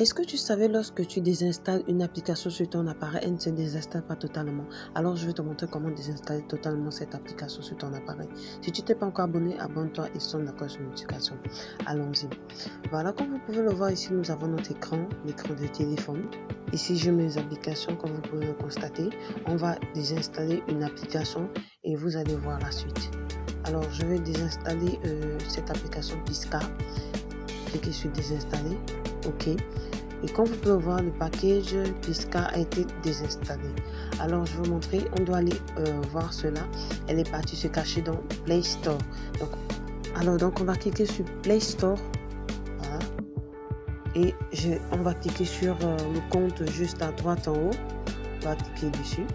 Est-ce que tu savais lorsque tu désinstalles une application sur ton appareil, elle ne se désinstalle pas totalement? Alors je vais te montrer comment désinstaller totalement cette application sur ton appareil. Si tu t'es pas encore abonné, abonne-toi et sonne la cloche de notification. Allons-y. Voilà, comme vous pouvez le voir ici, nous avons notre écran, l'écran de téléphone. Ici, je mets les applications, comme vous pouvez le constater. On va désinstaller une application et vous allez voir la suite. Alors, je vais désinstaller cette application Pisca. Cliquez sur désinstaller. OK. Et comme vous pouvez voir, le package Pisca a été désinstallé. Alors, je vais vous montrer, on doit aller voir cela. Elle est partie se cacher dans Play Store. Donc, on va cliquer sur Play Store. Voilà. Et on va cliquer sur le compte juste à droite en haut. On va cliquer dessus.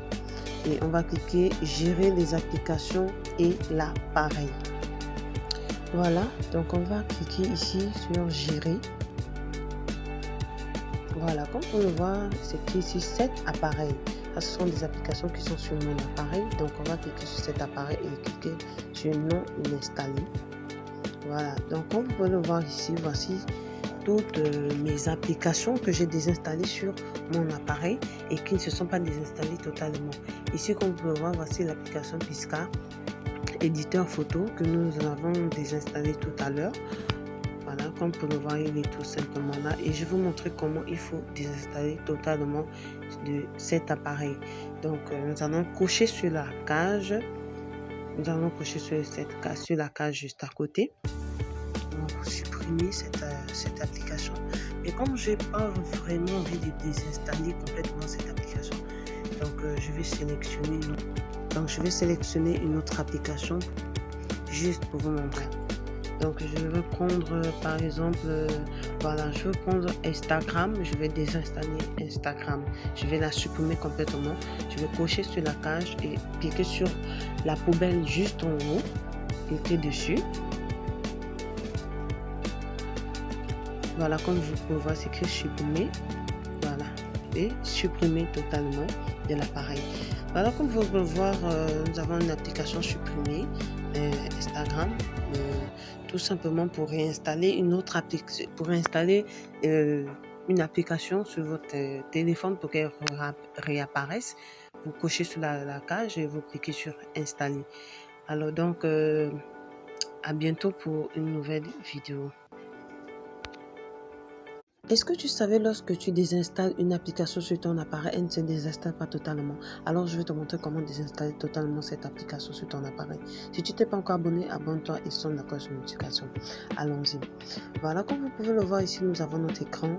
Et on va cliquer Gérer les applications et l'appareil. Voilà. Donc, on va cliquer ici sur Gérer. Voilà, comme on le voit, c'est ici 7 appareils. Ça, ce sont des applications qui sont sur mon appareil. Donc, on va cliquer sur cet appareil et cliquer sur non installé. Voilà, donc comme vous pouvez le voir ici, voici toutes mes applications que j'ai désinstallées sur mon appareil et qui ne se sont pas désinstallées totalement. Ici, comme vous pouvez le voir, voici l'application Pisca, éditeur photo que nous avons désinstallé tout à l'heure. Voilà, comme vous pouvez le voir, il est tout simplement là. Et je vais vous montrer comment il faut désinstaller totalement de cet appareil. Donc, nous allons cocher sur la cage. Nous allons cocher sur la cage juste à côté. On va supprimer cette application. Et comme je n'ai pas vraiment envie de désinstaller complètement cette application, donc je vais sélectionner une autre application juste pour vous montrer. Donc je vais prendre par exemple, voilà, je vais prendre Instagram, je vais désinstaller Instagram, je vais la supprimer complètement, je vais cocher sur la cage et cliquer sur la poubelle juste en haut, cliquer dessus. Voilà, comme vous pouvez voir, c'est écrit supprimer, voilà, et supprimer totalement de l'appareil. Voilà, comme vous pouvez voir, nous avons une application supprimée, Instagram, tout simplement pour réinstaller une autre application, pour installer une application sur votre téléphone pour qu'elle réapparaisse. Vous cochez sur la cage et vous cliquez sur installer. Alors donc, à bientôt pour une nouvelle vidéo. Est-ce que tu savais lorsque tu désinstalles une application sur ton appareil, elle ne se désinstalle pas totalement? Alors, je vais te montrer comment désinstaller totalement cette application sur ton appareil. Si tu t'es pas encore abonné, abonne-toi et sonne la cloche de notification. Allons-y. Voilà, comme vous pouvez le voir ici, nous avons notre écran.